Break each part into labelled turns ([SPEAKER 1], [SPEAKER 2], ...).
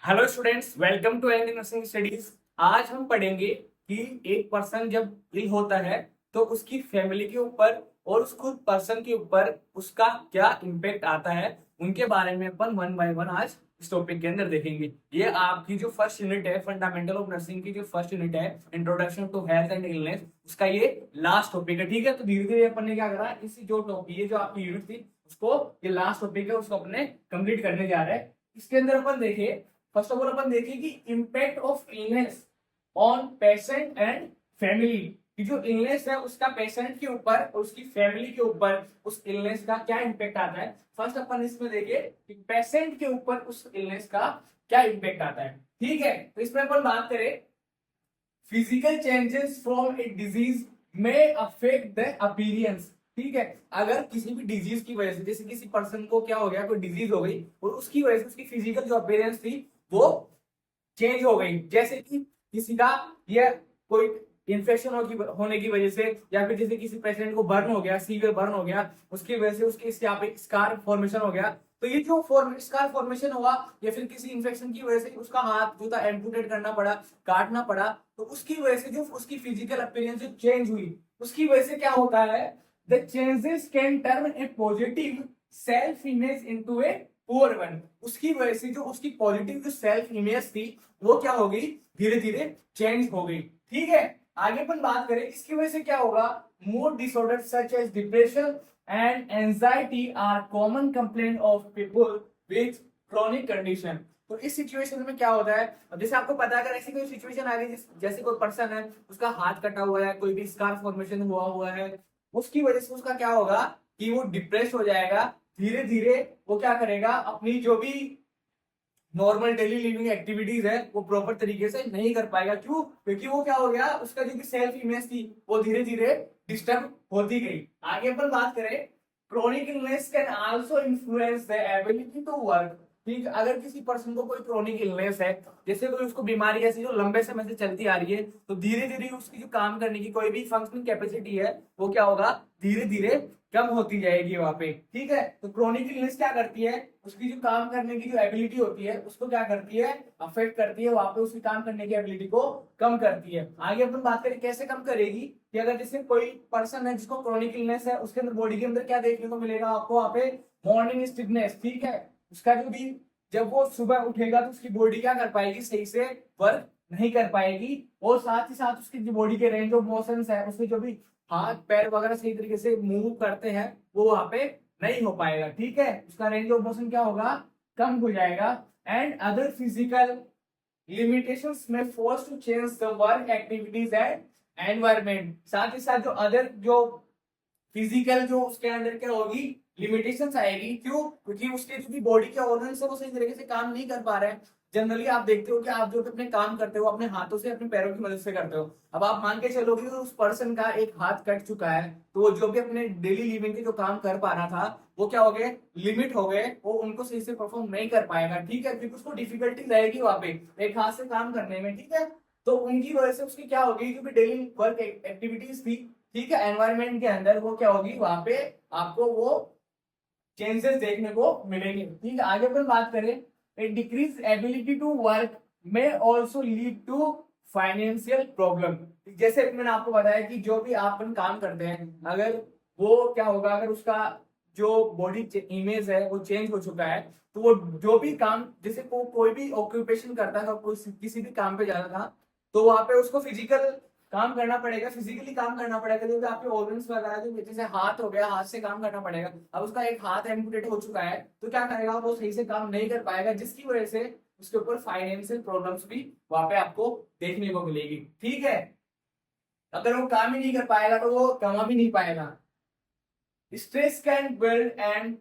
[SPEAKER 1] Hello students, welcome to and nursing studies. आज हम पढ़ेंगे कि एक पर्सन जब इल होता है तो उसकी फैमिली के ऊपर और उस खुद पर्सन के ऊपर उसका क्या इम्पेक्ट आता है, उनके बारे में अपन वन बाय वन आज इस टॉपिक के अंदर देखेंगे। ये आपकी जो फर्स्ट यूनिट है, फंडामेंटल ऑफ नर्सिंग की जो फर्स्ट यूनिट है, introduction to health and illness, उसका ये लास्ट टॉपिक है। ठीक है, तो धीरे धीरे अपन ने क्या करा, इसी जो टॉपिक ये जो आपकी यूनिट थी उसको, ये लास्ट टॉपिक है, उसको अपने कंप्लीट करने जा रहे हैं। इसके अंदर अपन देखे, फर्स्ट ऑफ ऑल अपन देखें कि impact of illness on patient and family, कि जो इलनेस है उसका पेशेंट के ऊपर और उसकी फैमिली के ऊपर उस इलनेस का क्या इम्पैक्ट आता है। फर्स्ट अपन इसमें देखें कि पेशेंट के ऊपर उस इलनेस का क्या इम्पैक्ट आता है। ठीक है, तो इसमें अपन बात करें, physical changes from a disease में अफेक्ट द अपीयरेंस। ठीक है, अगर किसी भी डिजीज की वजह से, जैसे किसी पर्सन को क्या हो गया, कोई डिजीज हो गई और उसकी वजह से उसकी फिजिकल जो अपीयरेंस थी वो चेंज हो गई, जैसे कि किसी का ये कोई इन्फेक्शन होने की वजह से, या फिर जैसे किसी पेशेंट को बर्न हो गया, सीवियर बर्न हो गया, उसकी वजह से उसके यहाँ पे स्कार फॉर्मेशन हो गया। तो ये जो स्कार फॉर्मेशन हुआ, या फिर किसी इन्फेक्शन की वजह से उसका हाथ जो था एम्पुटेट करना पड़ा, काटना पड़ा, तो उसकी वजह से जो उसकी फिजिकल अपीयरेंस जो चेंज हुई, उसकी वजह से क्या होता है, the changes can turn A positive self image into a poor one. उसकी वजह से जो उसकी पॉजिटिव जो सेल्फ इमेज थी वो क्या हो गई, धीरे धीरे चेंज हो गई। ठीक है, आगे अपन बात करें इसकी वजह से क्या होगा, mood disorder such as depression and anxiety are common complaint of people with chronic condition. तो इस सिचुएशन में क्या होता है, अब जैसे आपको पता है, अगर ऐसी कोई सिचुएशन आ गई, जैसे कोई पर्सन है उसका हाथ कटा हुआ है, कोई भी स्कार फॉर्मेशन हुआ हुआ है, उसकी वजह से उसका क्या होगा कि वो डिप्रेस हो जाएगा। धीरे धीरे वो क्या करेगा, अपनी जो भी नॉर्मल डेली लिविंग एक्टिविटीज है वो प्रॉपर तरीके से नहीं कर पाएगा। क्यों? क्योंकि वो क्या हो गया, उसका जो सेल्फ इमेज थी वो धीरे धीरे डिस्टर्ब होती गई। आगे अपन बात करें, chronic illness can also influence the ability to work. ठीक, अगर किसी पर्सन को कोई क्रोनिक इलनेस है, जैसे कोई उसको बीमारी ऐसी जो लंबे समय से चलती आ रही है, तो धीरे धीरे उसकी जो काम करने की कोई भी फंक्शनिंग कैपेसिटी है वो क्या होगा, धीरे धीरे कम होती जाएगी वहां पे। ठीक है, तो क्रोनिक इलनेस क्या करती है, उसकी जो काम करने की जो एबिलिटी होती है उसको क्या करती है, अफेक्ट करती है, वहां पे उसकी काम करने की एबिलिटी को कम करती है। आगे अपन बात करें कैसे कम करेगी, कि अगर जैसे कोई पर्सन है जिसको क्रोनिक इलनेस है, उसके अंदर बॉडी के अंदर क्या देखने को मिलेगा आपको, वहां पे मॉर्निंग स्टिफनेस। ठीक है, उसका जो भी, जब वो सुबह उठेगा तो उसकी बॉडी क्या कर पाएगी, सही से वर्क नहीं कर पाएगी, और साथ ही साथ उसकी जो बॉडी के रेंज ऑफ मोशंस है, उसमें जो भी हाथ पैर वगैरह सही तरीके से मूव करते हैं वो वहां पे नहीं हो पाएगा। ठीक है, उसका रेंज ऑफ मोशन क्या होगा, कम हो जाएगा। And other physical limitations may force to change the work activities and environment। साथ ही साथ जो अदर जो फिजिकल जो उसके अंदर क्या होगी, लिमिटेशंस आएगी। क्यों? क्योंकि उसके जो भी बॉडी के ऑर्गन्स है वो सही तरीके से काम नहीं कर पा रहे हैं। जनरली आप देखते हो कि आप जो अपने काम करते हो अपने हाथों से, अपने पैरों की मदद से करते हो। अब आप मान के चलोगे कि उस पर्सन का एक हाथ कट चुका है, तो वो जो भी अपने डेली लिविंग के जो काम कर पा रहा था वो क्या हो गए, लिमिट हो गए, वो उनको सही से परफॉर्म नहीं कर पाएगा। ठीक है, क्योंकि उसको डिफिकल्टी रहेगी वहां पे एक हाथ से काम करने में। ठीक है, तो उनकी वजह से उसकी क्या होगी, जो भी डेली वर्क एक्टिविटीज थी, ठीक है, एनवायरमेंट के अंदर, वो क्या होगी, वहां पे आपको वो चेंजेस देखने को मिलेंगे। ठीक है, आगे अपन बात करें, a decrease ability to work में also lead to financial problem. जैसे मैंने आपको बताया कि जो भी आप अपन काम करते हैं, अगर वो क्या होगा, अगर उसका जो बॉडी इमेज है वो चेंज हो चुका है, तो वो जो भी काम, जैसे कोई भी ऑक्यूपेशन करता था, कोई किसी भी काम पे जाता था, तो वहां पे उसको फिजिकल काम करना पड़ेगा, फिजिकली काम करना पड़ेगा, जो भी आपके ऑर्गन्स वगैरह, जो जैसे हाथ हो गया, हाथ से काम करना पड़ेगा। अब उसका एक हाथ एम्पुटेट हो चुका है, तो क्या करेगा, वो सही से काम नहीं कर पाएगा, जिसकी वजह से उसके ऊपर फाइनेंशियल प्रॉब्लम्स भी वहां पे आपको देखने को मिलेगी। ठीक है, अगर वो काम ही नहीं कर पाएगा तो वो कमा भी नहीं पाएगा। Stress can build and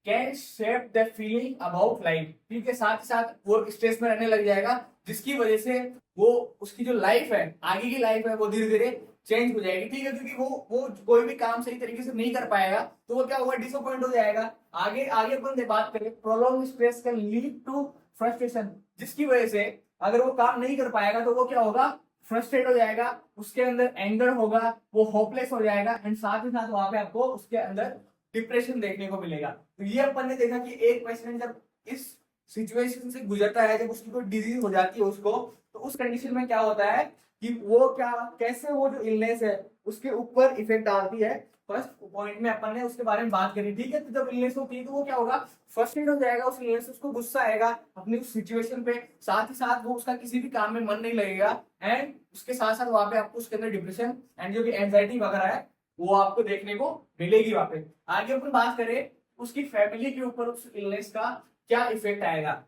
[SPEAKER 1] can shape the feeling about life. ठीक है, साथ ही साथ वो स्ट्रेस में रहने लग जाएगा, जिसकी वजह से वो उसकी जो लाइफ है, आगे की लाइफ है, वो धीरे धीरे चेंज हो जाएगी। ठीक है, क्योंकि वो कोई भी काम सही तरीके से नहीं कर पाएगा, तो वो क्या होगा, डिसअपॉइंट हो जाएगा। आगे आगे अपन बात करें, prolong stress can lead to frustration, जिसकी वजह से अगर वो काम नहीं कर पाएगा तो वो क्या होगा, फ्रस्ट्रेट हो जाएगा, उसके अंदर एंगर होगा, वो होपलेस हो जाएगा, एंड साथ ही साथ वहां पे आपको उसके अंदर डिप्रेशन देखने को मिलेगा। तो ये अपन ने देखा कि एक पेशेंट जब इस सिचुएशन से गुजरता है, जब उसकी कोई डिजीज हो जाती है उसको, तो उस कंडीशन में क्या होता है कि वो क्या कैसे वो जो इलनेस है उसके ऊपर इफेक्ट डालती है। फर्स्ट पॉइंट में अपन ने उसके बारे में बात करी, ठीक है। तो जब इलनेस होती है तो वो क्या होगा, फ्रस्ट्रेट हो जाएगा उस इलनेस से, उसको गुस्सा आएगा अपनी उस सिचुएशन पे, साथ ही साथ वो उसका किसी भी काम में मन नहीं लगेगा, एंड उसके साथ साथ वहां पे आपको उसके अंदर डिप्रेशन एंड जो भी एंजाइटी वगैरह है वो आपको देखने को मिलेगी वहां पे। आगे अपन बात करें उसकी फैमिली के ऊपर उस इलनेस का क्या इफेक्ट आएगा,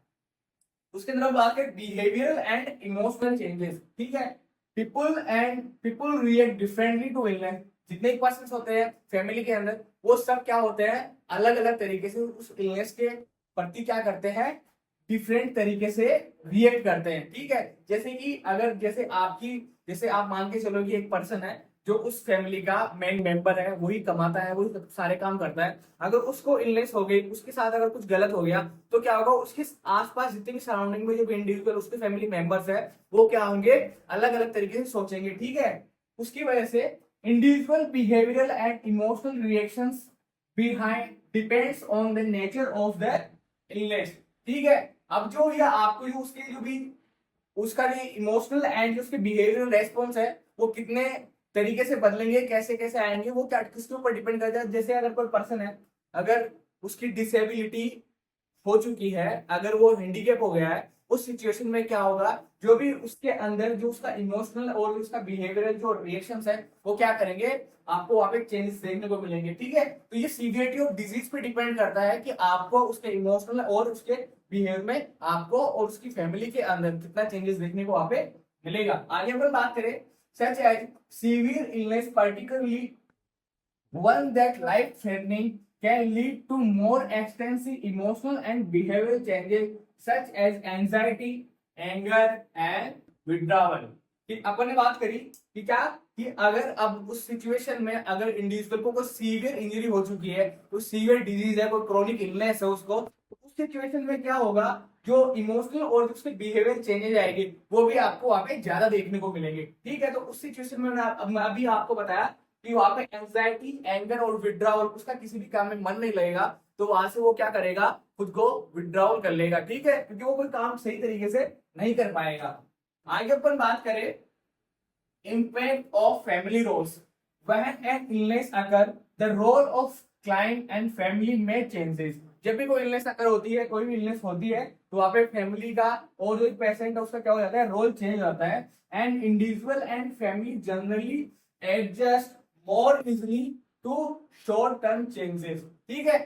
[SPEAKER 1] उसके अंदर हम बात करें बिहेवियरल एंड इमोशनल चेंजेस, ठीक है। People react differently to illness. जितने पर्सन होते हैं फैमिली के अंदर वो सब क्या होते हैं, अलग अलग तरीके से उस इलनेस के प्रति क्या करते हैं, डिफरेंट तरीके से रिएक्ट करते हैं, ठीक है। जैसे कि अगर जैसे आप मान के चलो कि एक पर्सन है जो उस फैमिली का मेन मेंबर है, वही कमाता है, वही सारे काम करता है, अगर उसको इलनेस हो गई, उसके साथ अगर कुछ गलत हो गया, तो क्या होगा, उसके आसपास जितने भी सराउंडिंग में जो भी इंडिविजुअल उसके फैमिली मेंबर्स है वो क्या होंगे, अलग अलग तरीके से सोचेंगे, ठीक है। उसकी वजह से individual behavioural and emotional reactions behind depends on the nature of the illness, ठीक है। अब जो ये आपको जो उसके जो भी उसका जो इमोशनल एंड जो उसके बिहेवियरल रेस्पॉन्स है वो कितने तरीके से बदलेंगे, कैसे कैसे आएंगे, वो क्या किसके ऊपर डिपेंड करता है। जैसे अगर कोई पर्सन है, अगर उसकी डिसेबिलिटी हो चुकी है, अगर वो हैंडीकैप हो गया है, उस सिचुएशन में क्या होगा, जो भी उसके अंदर जो उसका इमोशनल और उसका बिहेवियरल जो रिएक्शंस है वो क्या करेंगे, आपको वहां पे चेंजेस देखने को मिलेंगे, ठीक है। तो ये सीवियरिटी ऑफ डिजीज पे डिपेंड करता है कि आपको उसके इमोशनल और उसके बिहेवियर में आपको और उसकी फैमिली के अंदर कितना चेंजेस देखने को वहां पे मिलेगा। आगे अगर बात करें such as severe illness particularly one that life threatening can lead to more extensive emotional and behavioral changes such as anxiety, anger and withdrawal। कि अपन ने बात करी कि क्या कि अगर अब उस सिचुएशन में अगर इंडिविजुअल को कोई सीवियर इंजरी हो चुकी है, कोई सीवियर डिजीज है, कोई क्रोनिक इलनेस है उसको, तो उस सिचुएशन में क्या होगा, जो इमोशनल और उसके बिहेवियर चेंजेस आएगी वो भी आपको वहां पे ज्यादा देखने को मिलेंगे, ठीक है। तो उस सिचुएशन में मैं अभी आपको बताया कि वहां पे एंजाइटी, एंगर और विड्रॉवल, उसका किसी भी काम में मन नहीं लगेगा, तो वहां से वो क्या करेगा, खुद को विड्रॉवल कर लेगा, ठीक है, क्योंकि वो कोई काम सही तरीके से नहीं कर पाएगा। आगे अपन बात करें impact of family roles. When an illness occur, the role of client and family may changes. जब भी कोई इलनेस अकर होती है, कोई भी इलनेस होती है, तो वहाँ पे फैमिली का और जो पेशेंट है उसका क्या हो जाता है, रोल चेंज हो जाता है। And individual and family generally adjust more easily to short term changes, ठीक है।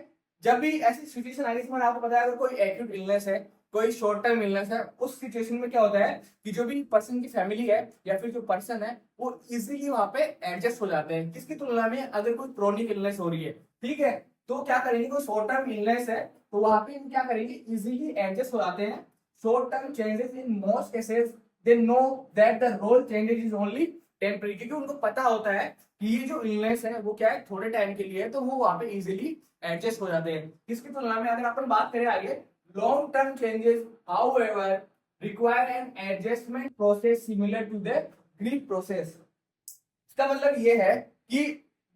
[SPEAKER 1] जब भी ऐसी सिचुएशन आ रही है, आपको पता है अगर कोई एक्यूट इलनेस है, कोई शॉर्ट टर्म इलनेस है, उस सिचुएशन में क्या होता है कि जो भी पर्सन की फैमिली है या फिर जो पर्सन है वो इजीली वहां पे एडजस्ट हो जाते हैं, किसकी तुलना में अगर कोई क्रोनिक इलनेस हो रही है, ठीक है। तो क्या करेंगे, कोई शॉर्ट टर्म इलनेस है तो वहां पे क्या करेंगे, इजीली एडजस्ट हो जाते हैं। Short term changes in most cases they know that the role changes is only temporary, क्योंकि उनको पता होता है कि ये जो इलनेस है वो क्या है, थोड़े टाइम के लिए है, तो वो वहां पे इजीली एडजस्ट हो जाते हैं। इसकी तुलना में अगर अपन बात करें आगे, long term changes however require an adjustment process similar to the grief process। इसका मतलब ये है कि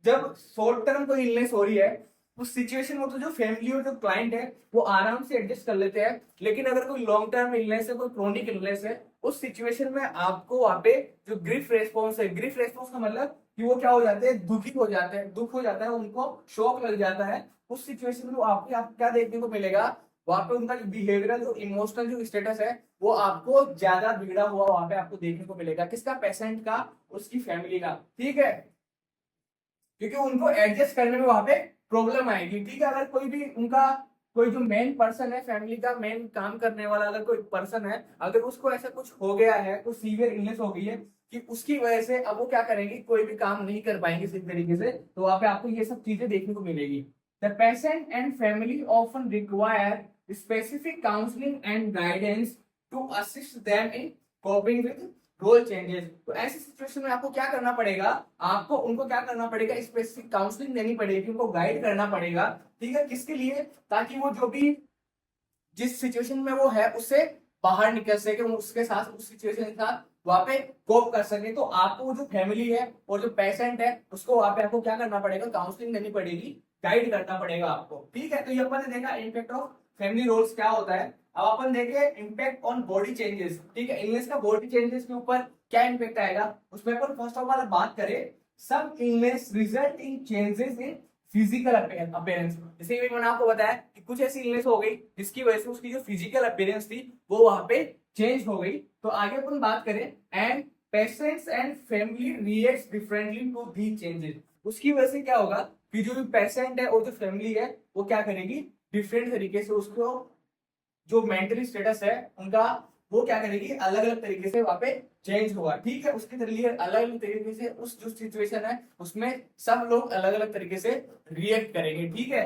[SPEAKER 1] जब शॉर्ट टर्म कोई इलनेस हो रही है उस सिचुएशन में तो जो फैमिली और जो क्लाइंट है वो आराम से एडजस्ट कर लेते हैं, लेकिन अगर कोई लॉन्ग टर्म इलनेस है, कोई क्रोनिक इलनेस है, उस सिचुएशन में आपको वहां पे जो ग्रीफ रेस्पॉन्स है, ग्रीफ रेस्पॉन्स का मतलब कि वो क्या हो जाते हैं, दुखी हो जाते हैं, दुख हो जाता है, उनको शौक लग जाता है। उस सिचुएशन में आपको क्या देखने को मिलेगा, वहां पे उनका जो बिहेवियरल जो इमोशनल जो स्टेटस है वो आपको ज्यादा बिगड़ा हुआ वहां पे आपको देखने को मिलेगा, किसका, पेशेंट का, उसकी फैमिली का, ठीक है, क्योंकि उनको एडजस्ट करने में वहां पे प्रॉब्लम आएगी, ठीक है। अगर कोई भी उनका कोई जो मेन पर्सन है, फैमिली का मेन काम करने वाला अगर कोई पर्सन है, अगर उसको ऐसा कुछ हो गया है, कोई सीवियर इलनेस हो गई है कि उसकी वजह से अब वो क्या करेंगे, कोई भी काम नहीं कर पाएंगे सही तरीके से, तो वहां पे आपको ये सब चीजें देखने को मिलेगी। The patient and family often require specific counseling and guidance to assist them in coping with role changes। तो ऐसी सिचुएशन में आपको क्या करना पड़ेगा, आपको उनको क्या करना पड़ेगा, स्पेसिफिक काउंसलिंग देनी पड़ेगी, उनको गाइड करना पड़ेगा, ठीक है, किसके लिए, ताकि वो जो भी जिस सिचुएशन में वो है उससे बाहर निकल सके, उसके साथ उस सिचुएशन के साथ वहां पे कोप कर सके। तो आपको वो जो फैमिली है और जो पेशेंट है उसको वहां पे आपको क्या करना पड़ेगा, काउंसलिंग देनी पड़ेगी, गाइड करना पड़ेगा आपको, ठीक है। तो ये अपन ने देखा इम्पैक्ट ऑफ फैमिली रोल्स क्या होता है। अब अपन देखें इम्पैक्ट ऑन बॉडी चेंजेस, ठीक है, इलनेस का बॉडी चेंजेस के ऊपर क्या इम्पैक्ट आएगा उसमें अपन फर्स्ट ऑफ ऑल बात करें। Some illness result in changes in physical appearance. जैसे कि मैंने आपको बताया कि कुछ ऐसी इलनेस हो गई जिसकी वजह से उसकी जो फिजिकल अपीयरेंस थी वो वहां पे चेंज हो गई। तो आगे अपन बात करें and patients and family react differently to the changes. उसकी वजह से क्या होगा कि जो भी पेशेंट है और जो फैमिली है वो क्या करेगी, डिफरेंट तरीके से उसको जो मेंटली स्टेटस है उनका वो क्या करेगी, अलग अलग तरीके से वहां पे चेंज होगा। ठीक है, उसके लिए अलग अलग तरीके से उस जो सिचुएशन है उसमें सब लोग अलग अलग तरीके से रिएक्ट करेंगे। ठीक है,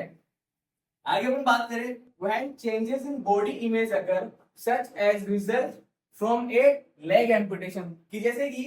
[SPEAKER 1] आगे अपन बात करें when changes in body image अगर such as result from a leg amputation, कि जैसे कि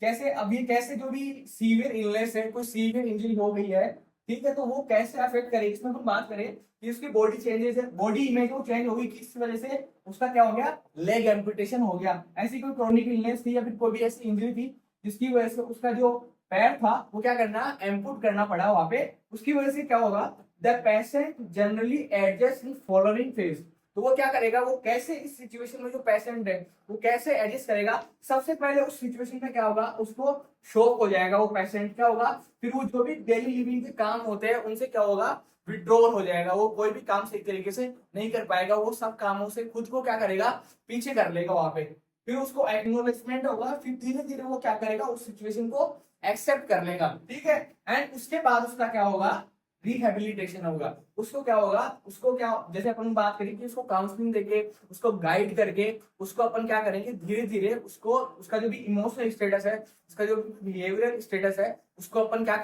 [SPEAKER 1] कैसे अभी कैसे जो भी सीवियर इलनेस है, कोई सीवियर इंजरी हो गई है, ठीक है, तो वो कैसे अफेक्ट करेगी। इसमें अपन बात करें कि उसकी बॉडी चेंजेस है, बॉडी इमेज वो चेंज होगी किस वजह से, उसका क्या हो गया, लेग एम्पुटेशन हो गया। ऐसी कोई क्रॉनिक इलनेस थी या फिर कोई भी ऐसी इंजरी थी जिसकी वजह से उसका जो पैर था वो क्या करना, एम्पुट करना पड़ा वहां पे। उसकी वजह से क्या होगा, the patient generally adjust in following phase. तो वो क्या करेगा, वो कैसे इस सिचुएशन में जो पेशेंट है वो कैसे एडजस्ट करेगा। सबसे पहले उस सिचुएशन में क्या होगा, उसको शॉक हो जाएगा वो पेशेंट, क्या होगा फिर वो जो भी डेली लिविंग के काम होते हैं उनसे क्या होगा, विड्रॉल हो जाएगा। वो कोई भी काम सही तरीके से नहीं कर पाएगा, वो सब कामों से खुद को क्या करेगा, पीछे कर लेगा वहां पे। फिर उसको एक्नॉलेजमेंट होगा, फिर धीरे धीरे वो क्या करेगा, उस सिचुएशन को एक्सेप्ट कर लेगा। ठीक है, एंड उसके बाद उसका क्या होगा, रिहेबिलिटेशन होगा। उसको क्या होगा, उसको क्या, जैसे अपन बात करें कि उसको काउंसलिंग देके उसको गाइड करके उसको अपन क्या करेंगे, धीरे धीरे उसको उसका जो भी इमोशनल स्टेटस है, उसका जो बिहेवियरल स्टेटस है, उसको अपन क्या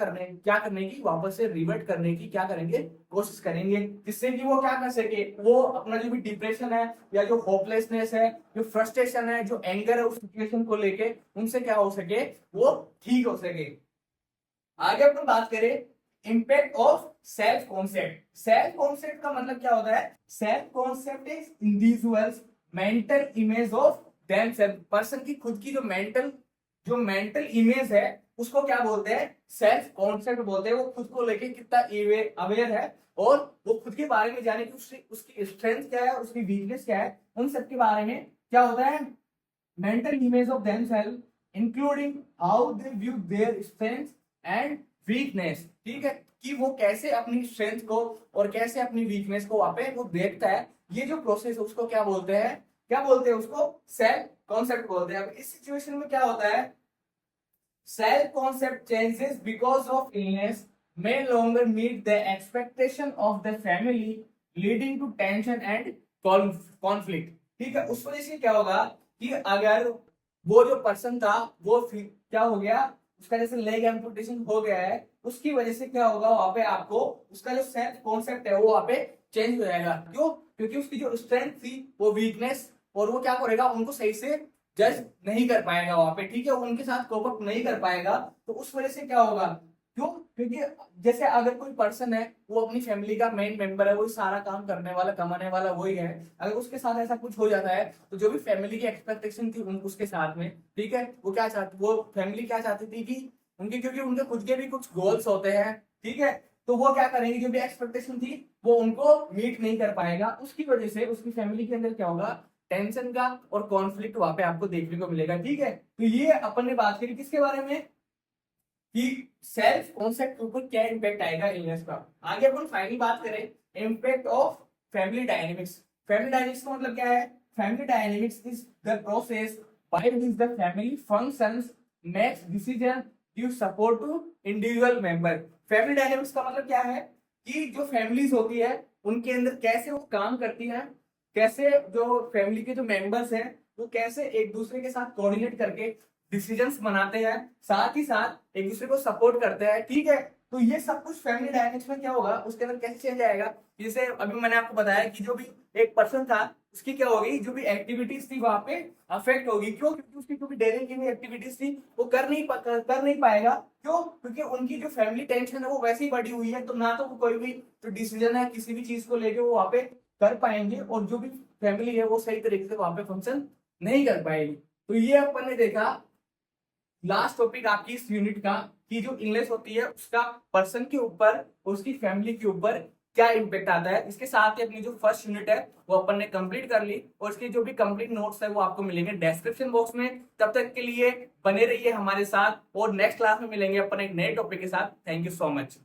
[SPEAKER 1] करने की वापस से रिवर्ट करने की क्या करेंगे, कोशिश करेंगे, जिससे कि वो क्या कर सके, वो अपना जो भी डिप्रेशन है या जो होपलेसनेस है, जो फ्रस्ट्रेशन है, जो एंगर है उस सिचुएशन को लेके, उनसे क्या हो सके, वो ठीक हो सके। आगे अपन बात करें impact of self concept. Self concept का मतलब क्या होता है, self concept is individual's mental image of themselves. Person की खुद की जो मेंटल इमेज है उसको क्या बोलते हैं, सेल्फ कॉन्सेप्ट बोलते हैं। वो खुद को लेके कितना अवेयर है और वो खुद के बारे में जाने की उसकी स्ट्रेंथ क्या है, उसकी वीकनेस क्या है, उन सब के बारे में क्या होता है, mental image of themselves including how they view their strength and weakness. ठीक है, कि वो कैसे अपनी स्ट्रेंथ को और कैसे अपनी वीकनेस को वहां पे वो देखता है। ये जो प्रोसेस है उसको क्या बोलते हैं उसको सेल्फ कॉन्सेप्ट बोलते हैं। अब इस सिचुएशन में क्या होता है, self concept changes because of illness may longer meet the expectation of the family leading to tension and conflict। ठीक है, उस वजह से क्या होगा कि अगर वो जो पर्सन था वो क्या हो गया, उसका जैसे लेग एम्पुटेशन हो गया है, उसकी वजह से क्या होगा वहां पे आपको उसका जो सेल्फ कॉन्सेप्ट है वो वहां पे चेंज हो जाएगा। क्यों, क्योंकि उसकी जो स्ट्रेंथ थी वो वीकनेस, और वो क्या करेगा, उनको सही से जज नहीं कर पाएगा वहां पे। ठीक है, उनके साथ कोप अप नहीं कर पाएगा। तो उस वजह से क्या होगा, क्यों, क्योंकि जैसे अगर कोई पर्सन है वो अपनी फैमिली का मेन मेंबर है, वही सारा काम करने वाला कमाने वाला वही है, अगर उसके साथ ऐसा कुछ हो जाता है तो जो भी फैमिली की एक्सपेक्टेशन थी उसके साथ में, ठीक है, वो फैमिली क्या चाहती थी कि उनके, क्योंकि उनके खुद के भी कुछ गोल्स होते हैं, ठीक है, तो वो क्या करेंगे, जो भी एक्सपेक्टेशन थी वो उनको मीट नहीं कर पाएगा। उसकी वजह से उसकी फैमिली के अंदर क्या होगा, टेंशन का और कॉन्फ्लिक्ट वहां पे आपको देखने को मिलेगा। ठीक है, तो ये अपन ने बात करी किसके बारे में, कि सेल्फ कॉन्सेप्ट के ऊपर क्या इम्पैक्ट आएगा इलनेस का। आगे अपन फाइनली बात करें impact of family dynamics. Family dynamics का मतलब क्या है, family dynamics is the process by which the family functions, makes decision, give support to individual member. Family dynamics का मतलब क्या है कि जो फैमिलीज होती है उनके अंदर कैसे वो काम करती है, कैसे जो फैमिली के जो मेंबर्स हैं वो कैसे एक दूसरे के साथ कोऑर्डिनेट करके डिसीजंस बनाते हैं, साथ ही साथ एक दूसरे को सपोर्ट करते हैं। ठीक है, तो ये सब कुछ फैमिली डायनेमिक्स में क्या होगा, उसके अंदर कैसे चेंज आएगा। जैसे अभी मैंने आपको बताया कि जो भी एक पर्सन था उसकी क्या होगी, जो भी एक्टिविटीज थी वहां पे अफेक्ट होगी। क्यों, क्योंकि उसकी जो भी डेली की एक्टिविटीज थी वो कर नहीं पाएगा। क्यों, क्योंकि उनकी जो फैमिली टेंशन है वो वैसे ही बढ़ी हुई है, तो ना तो वो कोई भी जो डिसीजन है किसी भी चीज को लेके वो वहां पे कर पाएंगे, और जो भी फैमिली है वो सही तरीके से वहां पे फंक्शन नहीं कर पाएगी। तो ये अपन ने देखा लास्ट टॉपिक आपकी इस यूनिट का, कि जो इलनेस होती है उसका पर्सन के ऊपर और उसकी फैमिली के ऊपर क्या इम्पेक्ट आता है। इसके साथ ही अपनी जो फर्स्ट यूनिट है वो अपन ने कंप्लीट कर ली, और इसके जो भी कंप्लीट नोट्स है वो आपको मिलेंगे डिस्क्रिप्शन बॉक्स में। तब तक के लिए बने रहिए हमारे साथ, और नेक्स्ट क्लास में मिलेंगे अपन एक नए टॉपिक के साथ। Thank you so much.